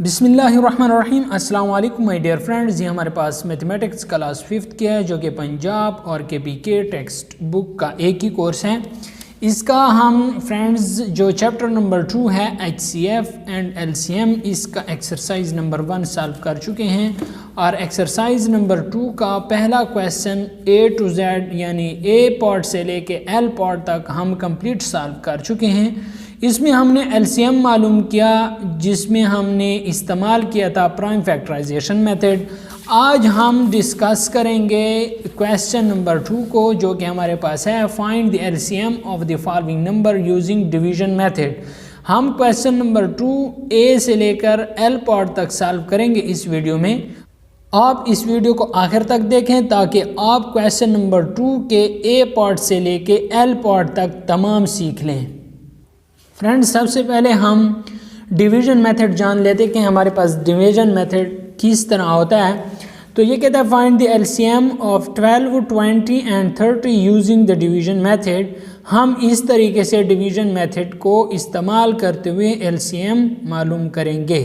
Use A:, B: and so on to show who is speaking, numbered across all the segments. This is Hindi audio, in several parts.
A: बिस्मिल्लाहिर्रहमानिर्रहीम। अस्सलाम वालेकुम माय डियर फ्रेंड्स। ये हमारे पास मैथमेटिक्स क्लास 5th की है जो कि पंजाब और KPK टेक्स्ट बुक का एक ही कोर्स है। इसका हम फ्रेंड्स जो चैप्टर नंबर 2 है HCF एंड LCM, इसका एक्सरसाइज नंबर 1 सॉल्व कर चुके हैं और एक्सरसाइज नंबर 2 का पहला क्वेश्चन A to Z यानी A पार्ट से लेके L पार्ट तक हम कंप्लीट सॉल्व कर चुके हैं। इसमें हमने LCM मालूम किया जिसमें हमने इस्तेमाल किया था प्राइम फैक्टराइजेशन मेथड। आज हम डिस्कस करेंगे क्वेश्चन नंबर 2 को जो कि हमारे पास है find the LCM of the following number using division method. हम क्वेश्चन नंबर 2 A से लेकर L पार्ट तक सॉल्व करेंगे इस वीडियो में। आप इस वीडियो को आखिर तक देखें ताकि आप क्वेश्चन नंबर 2 के A पार्ट से लेके L पार्ट तक तमाम सीख लें। फ्रेंड्स, सबसे पहले हम डिवीजन मेथड जान लेते हैं कि हमारे पास डिवीजन मेथड किस तरह होता है। तो ये कहता है find the LCM of 12, 20 and 30 using the division method. हम इस तरीके से डिवीजन मेथड को इस्तेमाल करते हुए LCM मालूम करेंगे।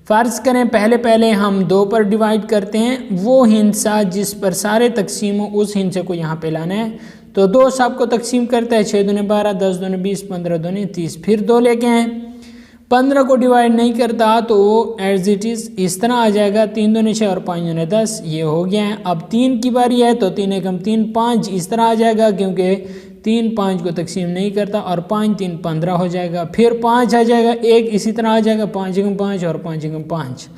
A: फ़र्ज़ करें पहले हम 2 पर डिवाइड करते हैं, वो हिस्सा जिस पर सारे तकसीम हो उस हिस्से को यहाँ पे लाना है। तो 2 सबको तकसीम करता है, 6 दूने 12, 10 दूने 20, 15 दूने 30। फिर 2 लेके आए, 15 को डिवाइड नहीं करता तो वो एज इट इज़ इस तरह आ जाएगा, 3 दूने 6 और 5 दूने 10। ये हो गया है। अब 3 की बारी है तो 3 एकम 3, 5 इस तरह आ जाएगा क्योंकि 3 5 को तकसीम नहीं करता और 5 3 15 हो जाएगा। फिर 5 आ जाएगा, 1 इसी तरह आ जाएगा, 5 एकम 5 और 5 एकम 5।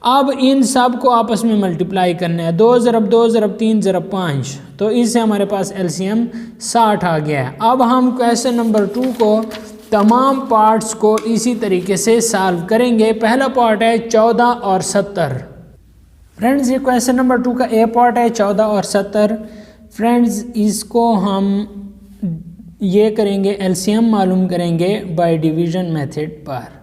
A: अब इन सब को आपस में मल्टीप्लाई करना है, 2 ज़रब 2 ज़रब 3 ज़रब 5, तो इससे हमारे पास LCM 60 आ गया है। अब हम क्वेश्चन नंबर 2 को तमाम पार्ट्स को इसी तरीके से सॉल्व करेंगे। पहला पार्ट है 14 और 70। फ्रेंड्स, ये क्वेश्चन नंबर 2 का A पार्ट है 14 और 70। फ्रेंड्स, इसको हम ये करेंगे LCM मालूम करेंगे बाय डिवीजन मेथड पर।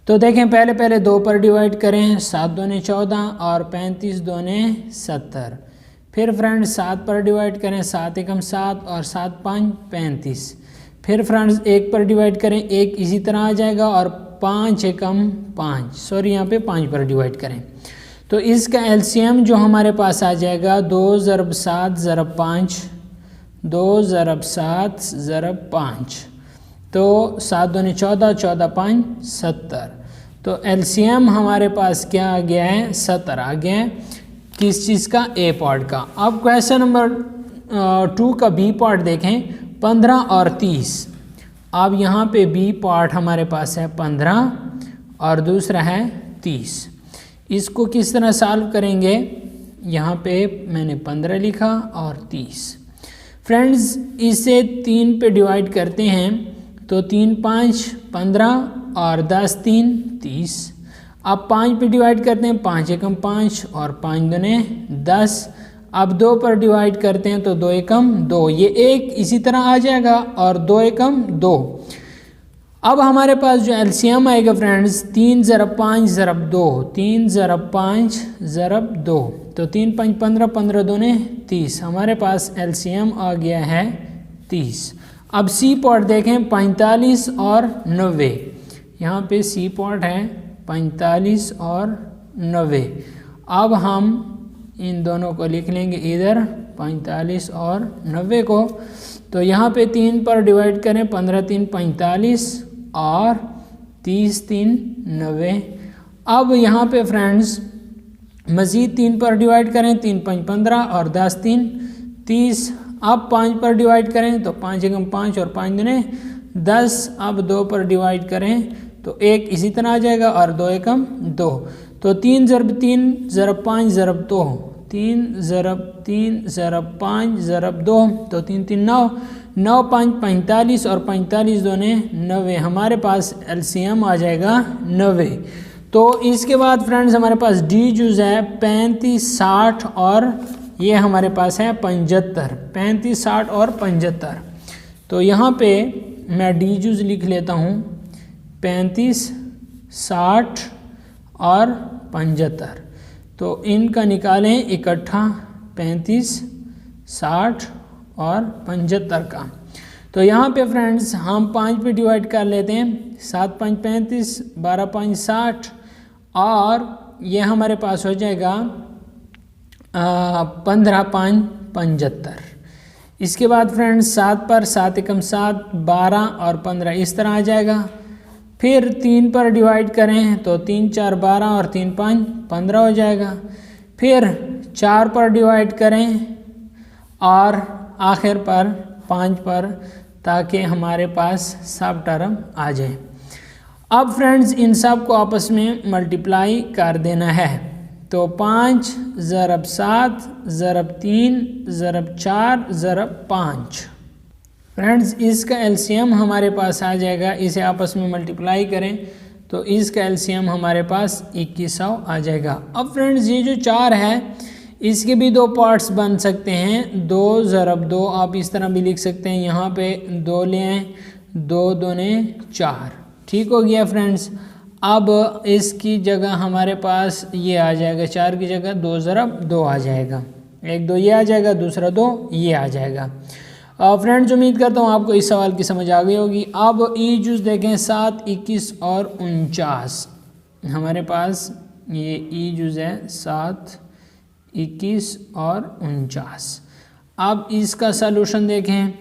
A: तो देखें पहले 2 पर डिवाइड करें, 7 दूने 14 और 35 दूने 70। फिर फ्रेंड्स 7 पर डिवाइड करें, 7 एकम 7 और 7 5 35। फिर फ्रेंड्स 1 पर डिवाइड करें, 1 इसी तरह आ जाएगा और 5 एकम 5, सॉरी यहाँ पे 5 पर डिवाइड करें। तो इसका LCM जो हमारे पास आ जाएगा 2 ज़रब 7 ज़रब 5, 2 ज़रब 7 ज़रब 5। तो 7 दूने 14, 14 5 70। तो LCM हमारे पास क्या आ गया है, 70 आ गया है। किस चीज़ का, A पार्ट का। अब क्वेश्चन नंबर 2 का B पार्ट देखें, 15 और 30। अब यहाँ पे B पार्ट हमारे पास है 15 और दूसरा है 30। इसको किस तरह सॉल्व करेंगे, यहाँ पे मैंने 15 लिखा और 30। फ्रेंड्स, इसे 3 पे डिवाइड करते हैं तो 3 5 15 और 10 3 30। अब 5 पे डिवाइड करते हैं, 5 एकम 5 और 5 दूने 10। अब 2 पर डिवाइड करते हैं तो 2 एकम 2, ये 1 इसी तरह आ जाएगा और 2 एकम 2। अब हमारे पास जो LCM आएगा फ्रेंड्स 3 ज़रब 5 ज़रब 2, 3 ज़रब 5 ज़रब 2। तो 3 5 15, 15 दूने 30। हमारे पास LCM आ गया है 30। अब C पार्ट देखें, 45 और 90। यहाँ पे C पार्ट है 45 और 90। अब हम इन दोनों को लिख लेंगे इधर, 45 और 90 को। तो यहाँ पे 3 पर डिवाइड करें, 15 3 45 और 30 3 90। अब यहाँ पे फ्रेंड्स मज़ीद 3 पर डिवाइड करें, 3 5 15 और 10 3 30। अब 5 पर डिवाइड करें तो 5 एकम 5 और 5 दूने 10। अब 2 पर डिवाइड करें तो 1 इसी तरह आ जाएगा और 2 एकम 2। तो 3 ज़रब 3 ज़रब 5 ज़रब 2, 3 ज़रब 3 ज़रब 5 ज़रब 2। तो 3 3 9, 9 5 45 और 45 दूने 90। हमारे पास LCM आ जाएगा 90। तो इसके बाद फ्रेंड्स हमारे पास D जूज़ है 35 60 और ये हमारे पास है 75। 35 60 और 75। तो यहाँ पे मैं D जूज़ लिख लेता हूँ, 35 60 और 75। तो इनका निकालें इकट्ठा 35 60 और 75 का। तो यहाँ पे फ्रेंड्स हम 5 पे डिवाइड कर लेते हैं, 7 5 35, 12 5 60 और ये हमारे पास हो जाएगा 15 5 75। इसके बाद फ्रेंड्स 7 पर 7 एकम 7 12 और 15 इस तरह आ जाएगा। फिर 3 पर डिवाइड करें तो 3 4 12 और 3 5 15 हो जाएगा। फिर 4 पर डिवाइड करें और आखिर पर 5 पर, ताकि हमारे पास सब टर्म आ जाए। अब फ्रेंड्स इन सब को आपस में मल्टीप्लाई कर देना है। तो 5 ज़रब 7 ज़रब 3 ज़रब 4 ज़रब 5। फ्रेंड्स इसका एलसीएम हमारे पास आ जाएगा। इसे आपस में मल्टीप्लाई करें तो इसका एलसीएम हमारे पास 2100 आ जाएगा। अब फ्रेंड्स ये जो 4 है इसके भी 2 पार्ट्स बन सकते हैं। 2 ज़रब 2 आप इस तरह भी लिख सकते हैं। यहाँ पे 2 ले आएँ, 2 दूने 4। ठीक हो गया फ्रेंड्स। अब इसकी जगह हमारे पास ये आ जाएगा, 4 की जगह 2 ज़रब 2 आ जाएगा। 1 2 ये आ जाएगा, दूसरा 2 ये आ जाएगा। फ्रेंड्स उम्मीद करता हूँ आपको इस सवाल की समझ आ गई होगी। अब ई जुज देखें 7 21 और 49। हमारे पास ये ई जुज है 7 21 और 49। अब इसका सलूशन देखें,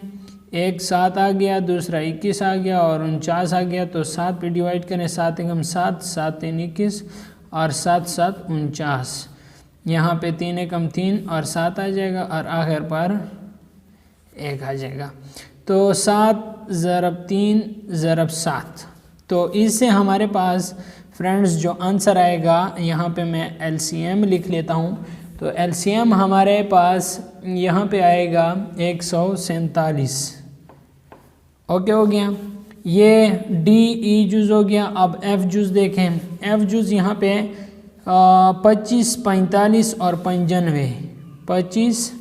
A: एक 7 आ गया, दूसरा 21 आ गया और 49 आ गया। तो 7 पे डिवाइड करें, 7 एकम 7 7 3 21 और 7 7 49। यहाँ पे 3 एकम 3 और 7 आ जाएगा और आखिर पर 1 आ जाएगा। तो 7 ज़रब 3 ज़रब 7। तो इससे हमारे पास फ्रेंड्स जो आंसर आएगा, यहाँ पे मैं एलसीएम लिख लेता हूँ। तो एलसीएम हमारे पास यहाँ पे आएगा 147। ओके हो गया। ये डी ई जुज हो गया। अब एफ जुज देखें, एफ जुज यहाँ पे 25 45 और 95। 25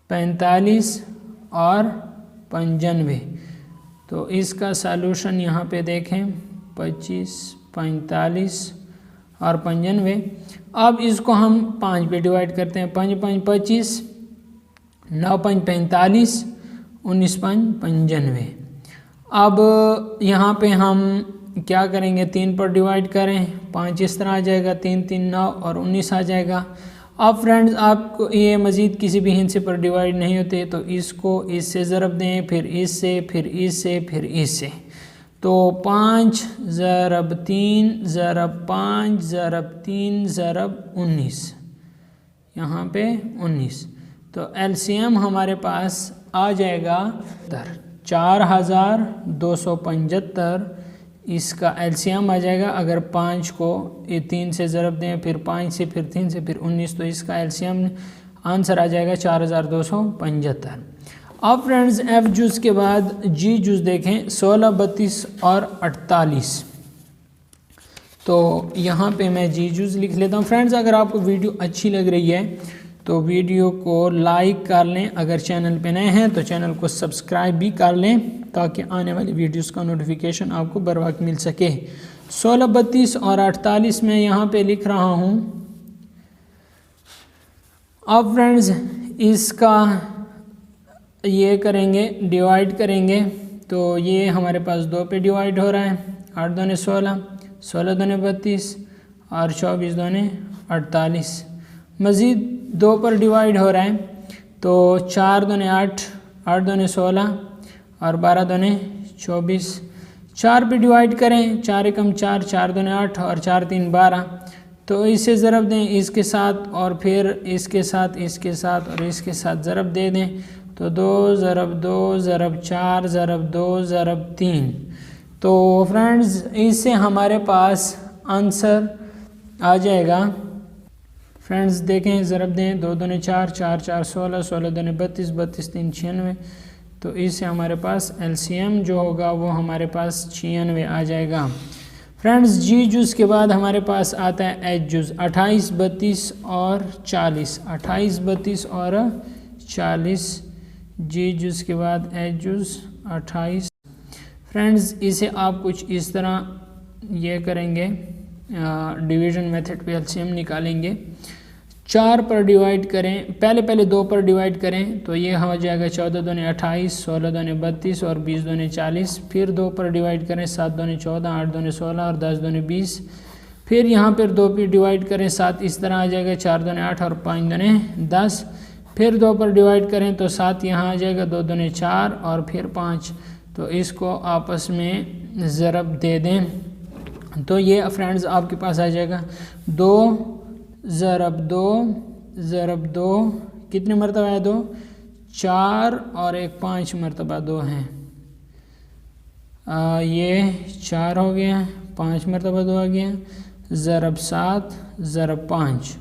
A: 45 और 95। तो इसका सलूशन यहाँ पे देखें 25 45 और 95। अब इसको हम 5 पे डिवाइड करते हैं। 5 5 25, 9 5 45, 19 5 95। अब यहाँ पे हम क्या करेंगे, 3 पर डिवाइड करें, 5 इस तरह आ जाएगा, 3 3 9 और 19 आ जाएगा। अब फ्रेंड्स आपको ये मज़ीद किसी भी हिस्से पर डिवाइड नहीं होते, तो इसको इससे ज़रब दें, फिर इससे, फिर इससे, फिर इससे। तो 5 ज़रब 3 ज़रब 5 ज़रब 3 ज़रब 19, यहाँ पे 19। तो एलसीएम हमारे पास आ जाएगा 4275। इसका एलसीएम आ जाएगा। अगर 5 को 3 से ज़रब दें, फिर 5 से, फिर 3 से, फिर 19, तो इसका एलसीएम आंसर आ जाएगा 4275। अब फ्रेंड्स एफ जूस के बाद जी जूस देखें 16 32 और 48। तो यहाँ पे मैं जी जूस लिख लेता हूँ। फ्रेंड्स अगर आपको वीडियो अच्छी लग रही है तो वीडियो को लाइक कर लें। अगर चैनल पे नए हैं तो चैनल को सब्सक्राइब भी कर लें, ताकि आने वाली वीडियोस का नोटिफिकेशन आपको बर वक्त मिल सके। 16 32 और 48 में यहाँ पे लिख रहा हूँ। अब फ्रेंड्स इसका ये करेंगे, डिवाइड करेंगे। तो ये हमारे पास 2 पे डिवाइड हो रहा है। 8 दूने 16, 16 दूने 32 और 24 दूने 48। मज़ीद 2 पर डिवाइड हो रहा है। तो 4 दूने 8, 8 दूने 16 और 12 दूने 24। 4 पे डिवाइड करें, 4 एकम 4, 4 दूने 8 और 4 3 12। तो इसे ज़रब दें इसके साथ और फिर इसके साथ, इसके साथ और इसके साथ ज़रब दे दें। तो 2 ज़रब 2 ज़रब 4 ज़रब 2 ज़रब 3। तो फ्रेंड्स इससे हमारे पास आंसर आ जाएगा। फ्रेंड्स देखें, ज़रब दें, 2 दूने 4, 4 4 16, 16 दूने 32, 32 3 96। तो इससे हमारे पास एलसीएम जो होगा वो हमारे पास 96 आ जाएगा। फ्रेंड्स जी जूस के बाद हमारे पास आता है एच जूस 28 32 और 40। 28 32 और 40। जी जूस के बाद एच जूस 28। फ्रेंड्स इसे आप कुछ इस तरह ये करेंगे, डिवीज़न मेथड पे एलसीएम निकालेंगे। 4 पर डिवाइड करें, पहले 2 पर डिवाइड करें तो ये हो जाएगा 14 दूने 28, 16 दूने 32 और 20 दूने 40। फिर 2 पर डिवाइड करें, 7 दूने 14, 8 दूने 16 और 10 दूने 20। फिर यहाँ पर 2 पे डिवाइड करें 7 इस तरह आ जाएगा, 4 दूने 8 और 5 दूने 10। फिर 2 पर डिवाइड करें तो 7 यहाँ आ जाएगा, 2 दूने 4 और फिर 5। तो इसको आपस में ज़रब दे दें तो ये फ्रेंड्स आपके पास आ जाएगा 2 ज़रब 2 कितने मरतबा है 2, 4 और एक 5 मरतबा 2 हैं। ये 4 हो गया, 5 मरतबा 2 आ गया, ज़रब 7 ज़रब 5।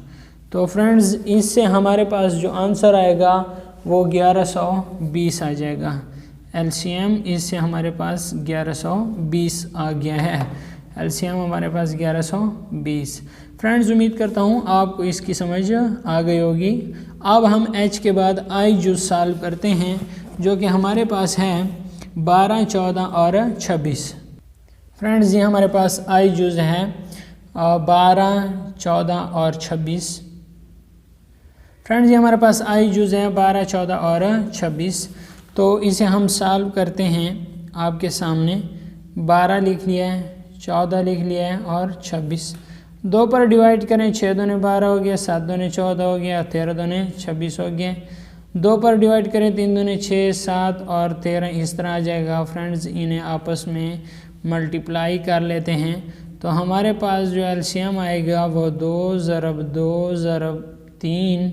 A: तो फ्रेंड्स इससे हमारे पास जो आंसर आएगा वो 1120 आ जाएगा। एलसीएम इससे हमारे पास 1120 आ गया है। एलसीएम हमारे पास 1120। फ्रेंड्स उम्मीद करता हूँ आपको इसकी समझ आ गई होगी। अब हम एच के बाद आई जुज़ सॉल्व करते हैं, जो कि हमारे पास है 12, 14 और 26। फ्रेंड्स ये हमारे पास आई जुज़ है 12, 14 और 26। फ्रेंड्स ये हमारे पास आई जुज़ है 12, 14 और 26। तो इसे हम सॉल्व करते हैं। आपके सामने 12 लिख लिया है, 14 लिख लिया है और 26। 2 पर डिवाइड करें, 6 दूने 12 हो गया, 7 दूने 14 हो गया, 13 दूने 26 हो गया। 2 पर डिवाइड करें, 3 दूने 6, 7 और 13 इस तरह आ जाएगा। फ्रेंड्स इन्हें आपस में मल्टीप्लाई कर लेते हैं तो हमारे पास जो एलसीएम आएगा वो 2 ज़रब 2 ज़रब 3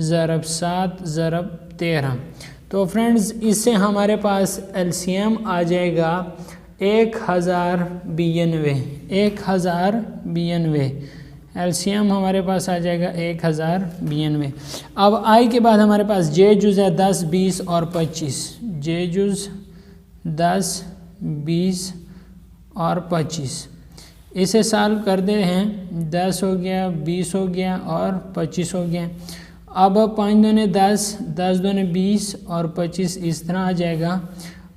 A: ज़रब 7 ज़रब 13। तो फ्रेंड्स इससे हमारे पास एलसीएम आ जाएगा 1092। 1092 एलसीएम हमारे पास आ जाएगा 1092। अब आई के बाद हमारे पास जे जुज़ है 10, 20 और 25। जे जुज़ 10, 20 और 25। इसे सॉल्व कर दे हैं, 10 हो गया, 20 हो गया और 25 हो गया। अब 5 दूने 10, 10 दूने 20 और 25 इस तरह आ जाएगा।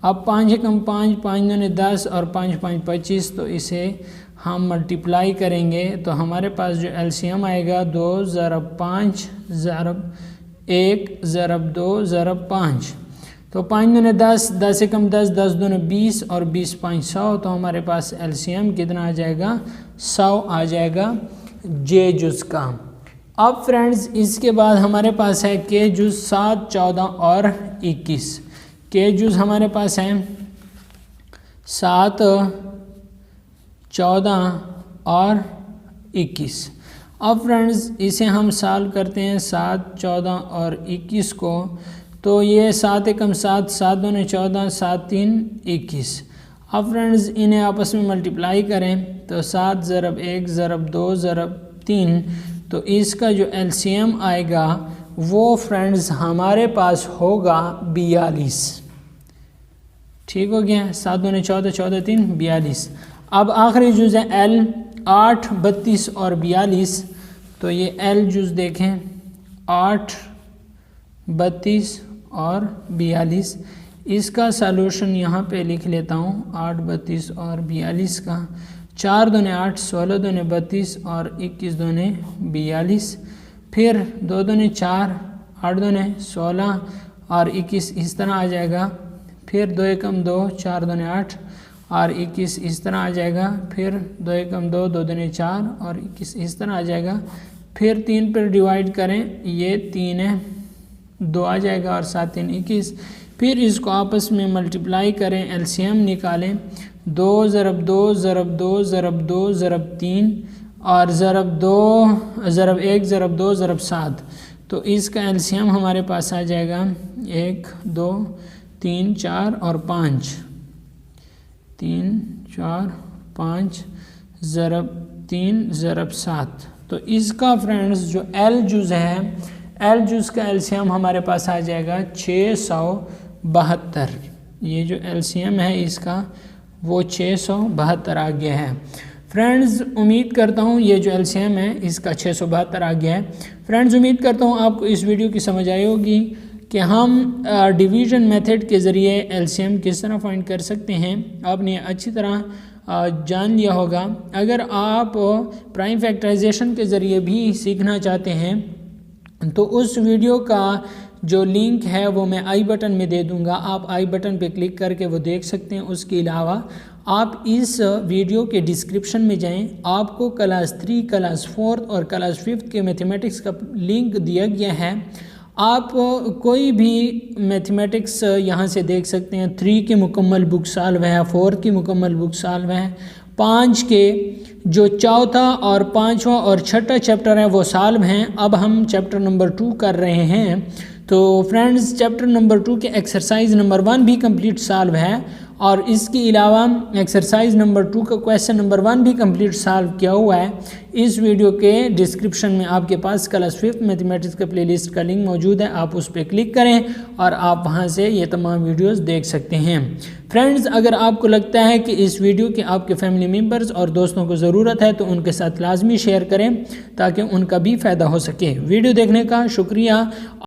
A: अब 5 एकम 5, 5 दूने 10 और 5 5 25। तो इसे हम मल्टीप्लाई करेंगे तो हमारे पास जो एलसीएम आएगा 2 ज़रब 5 ज़रब 1 ज़रब 2 ज़रब 5। तो 5 दूने 10, 10 एकम 10, 10 दूने 20 और 20 5 100। तो हमारे पास एलसीएम कितना आ जाएगा 100 आ जाएगा जे जुज़ का। अब फ्रेंड्स इसके बाद हमारे पास है के जुज़ 7, 14 और 21। के जुज़ हमारे पास है 7, 14 और 21। अब फ्रेंड्स इसे हम सॉल्व करते हैं 7, 14 और 21 को। तो ये 7 एकम 7, 7 दूने 14, 7 3 21। अब फ्रेंड्स इन्हें आपस में मल्टीप्लाई करें तो 7 ज़रब 1 ज़रब 2 ज़रब 3। तो इसका जो एलसीएम आएगा वो फ्रेंड्स हमारे पास होगा 42। ठीक हो गया, 7 दूने 14, 14 3 42। अब आखिरी जुज़ है एल 8, 32 और 42। तो ये एल जुज़ देखें 8, 32 और 42। इसका सलूशन यहाँ पे लिख लेता हूँ 8, 32 और 42 का। 4 दूने 8, 16 दूने 32 और 21 दूने 42। फिर 2 दूने 4, 8 दूने 16 और 21 इस तरह आ जाएगा। फिर 2 एकम 2, 4 दूने 8 और 21 इस तरह आ जाएगा। फिर 2 एकम 2, 2 दूने 4 और 21 इस तरह आ जाएगा। फिर 3 पर डिवाइड करें, ये 3 है, 2 आ जाएगा और 7 3 21। फिर इसको आपस में मल्टीप्लाई करें, एलसीएम निकालें। 2 ज़रब 2 ज़रब 2 ज़रब 2 ज़रब 3 और ज़रब 2 ज़रब 1 ज़रब 2 ज़रब 7। तो इसका एलसीएम हमारे पास आ जाएगा 1 2 3 4 और 5। 3 4 5 ज़रब 3 ज़रब 7। तो इसका फ्रेंड्स जो एल जुज़ है, एल जुज़ का एलसीएम हमारे पास आ जाएगा 672। ये जो एलसीएम है इसका वो 672 आ गया है। फ्रेंड्स उम्मीद करता हूँ ये जो एलसीएम है इसका 672 आ गया है। फ्रेंड्स उम्मीद करता हूँ आपको इस वीडियो की समझ आई होगी कि हम डिवीज़न मेथड के ज़रिए एलसीएम किस तरह फाइंड कर सकते हैं। आपने अच्छी तरह जान लिया होगा। अगर आप प्राइम फैक्टराइजेशन के ज़रिए भी सीखना चाहते हैं तो उस वीडियो का जो लिंक है वो मैं आई बटन में दे दूंगा। आप आई बटन पे क्लिक करके वो देख सकते हैं। उसके अलावा आप इस वीडियो के डिस्क्रिप्शन में जाएं, आपको क्लास 3, क्लास 4 और क्लास 5 के मैथमेटिक्स का लिंक दिया गया है। आप कोई भी मैथमेटिक्स यहाँ से देख सकते हैं। 3 की मुकम्मल बुक सॉल्व है, 4 की मुकम्मल बुक सॉल्व है, 5 के जो चौथा और पाँचवा और छठा चैप्टर है वो सॉल्व हैं। अब हम चैप्टर नंबर 2 कर रहे हैं। तो फ्रेंड्स, चैप्टर नंबर 2 के एक्सरसाइज नंबर 1 भी कंप्लीट सॉल्व है और इसके अलावा एक्सरसाइज नंबर 2 का क्वेश्चन नंबर 1 भी कंप्लीट सॉल्व किया हुआ है। इस वीडियो के डिस्क्रिप्शन में आपके पास क्लास 5 मैथमेटिक्स का प्लेलिस्ट का लिंक मौजूद है, आप उस पर क्लिक करें और आप वहां से ये तमाम वीडियोस देख सकते हैं। फ्रेंड्स, अगर आपको लगता है कि इस वीडियो की आपके फैमिली मेम्बर्स और दोस्तों को ज़रूरत है तो उनके साथ लाजमी शेयर करें ताकि उनका भी फ़ायदा हो सके। वीडियो देखने का शुक्रिया।